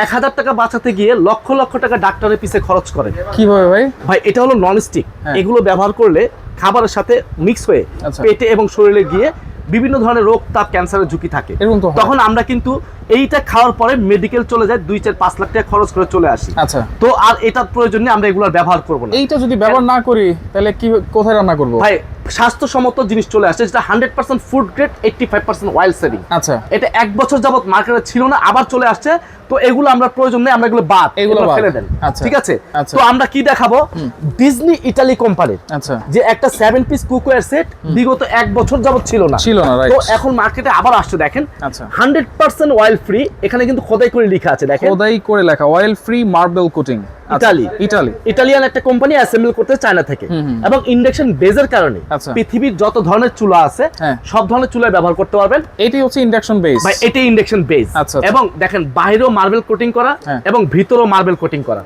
1000 টাকা বাঁচাতে গিয়ে লক্ষ লক্ষ টাকা ডাক্তারের পিছে খরচ করে। কিভাবে ভাই? ভাই এটা হলো ননস্টিক, হ্যাঁ। এগুলো ব্যবহার করলে খাবারের সাথে মিক্স হয়ে আচ্ছা। পেটে এবং শরীরে গিয়ে বিভিন্ন ধরনের রোগ তাপ ক্যান্সারের ঝুঁকি থাকে। এরকম তো হয়। তখন আমরা কিন্তু এইটা খাওয়ার পরে মেডিকেল চলে যায়, 2-4-5 লাখ টাকা খরচ করে চলে আসি। আচ্ছা, তো আর এটার প্রয়োজন নেই, আমরা এগুলোর ব্যবহার করব না। এইটা যদি ব্যবহার না করি তাহলে কি কোথায় রান্না করব? ভাই স্বাস্থ্যসম্মত জিনিস চলে আসছে, যেটা 100% ফুড গ্রেড, 85% অয়েল সেভিং। আচ্ছা, এটা 1 বছর যাবত মার্কেটে ছিল না, আবার চলে আসছে। তো এগুলো আমরা প্রয়োজন নেই, আমরা এগুলো বাদ, এগুলো বাদ। ফেলে দেন। আচ্ছা। ঠিক আছে, আচ্ছা। তো আমরা কি দেখাবো, ডিজনি ইতালি কোম্পানির আচ্ছা, যে একটা 7 পিস কুকওয়্যার সেট বিগত 1 বছর যাবত ছিল না, রাইট। তো এখন মার্কেটে আবার আসছে। দেখেন আচ্ছা, 100% অয়েল ফ্রি, এখানে কিন্তু খোদাই করে লেখা আছে, দেখেন খোদাই করে লেখা oil free marble coating. Italy. Italian একটা কোম্পানি অ্যাসেম্বল করতে চায়না থেকে, এবং ইন্ডাকশন বেজের কারণে আচ্ছা। পৃথিবীর যত ধরনের চুলা আছে হ্যাঁ। সব ধরনের চুলায় ব্যবহার করতে পারবেন। এটি হচ্ছে ইন্ডাকশন বেস। ভাই এটাই ইন্ডাকশন বেস, আচ্ছা, আচ্ছা। এবং দেখেন বাইরেও মার্বেল কোটিং করা হ্যাঁ। এবং ভিতরেও মার্বেল কোটিং করা।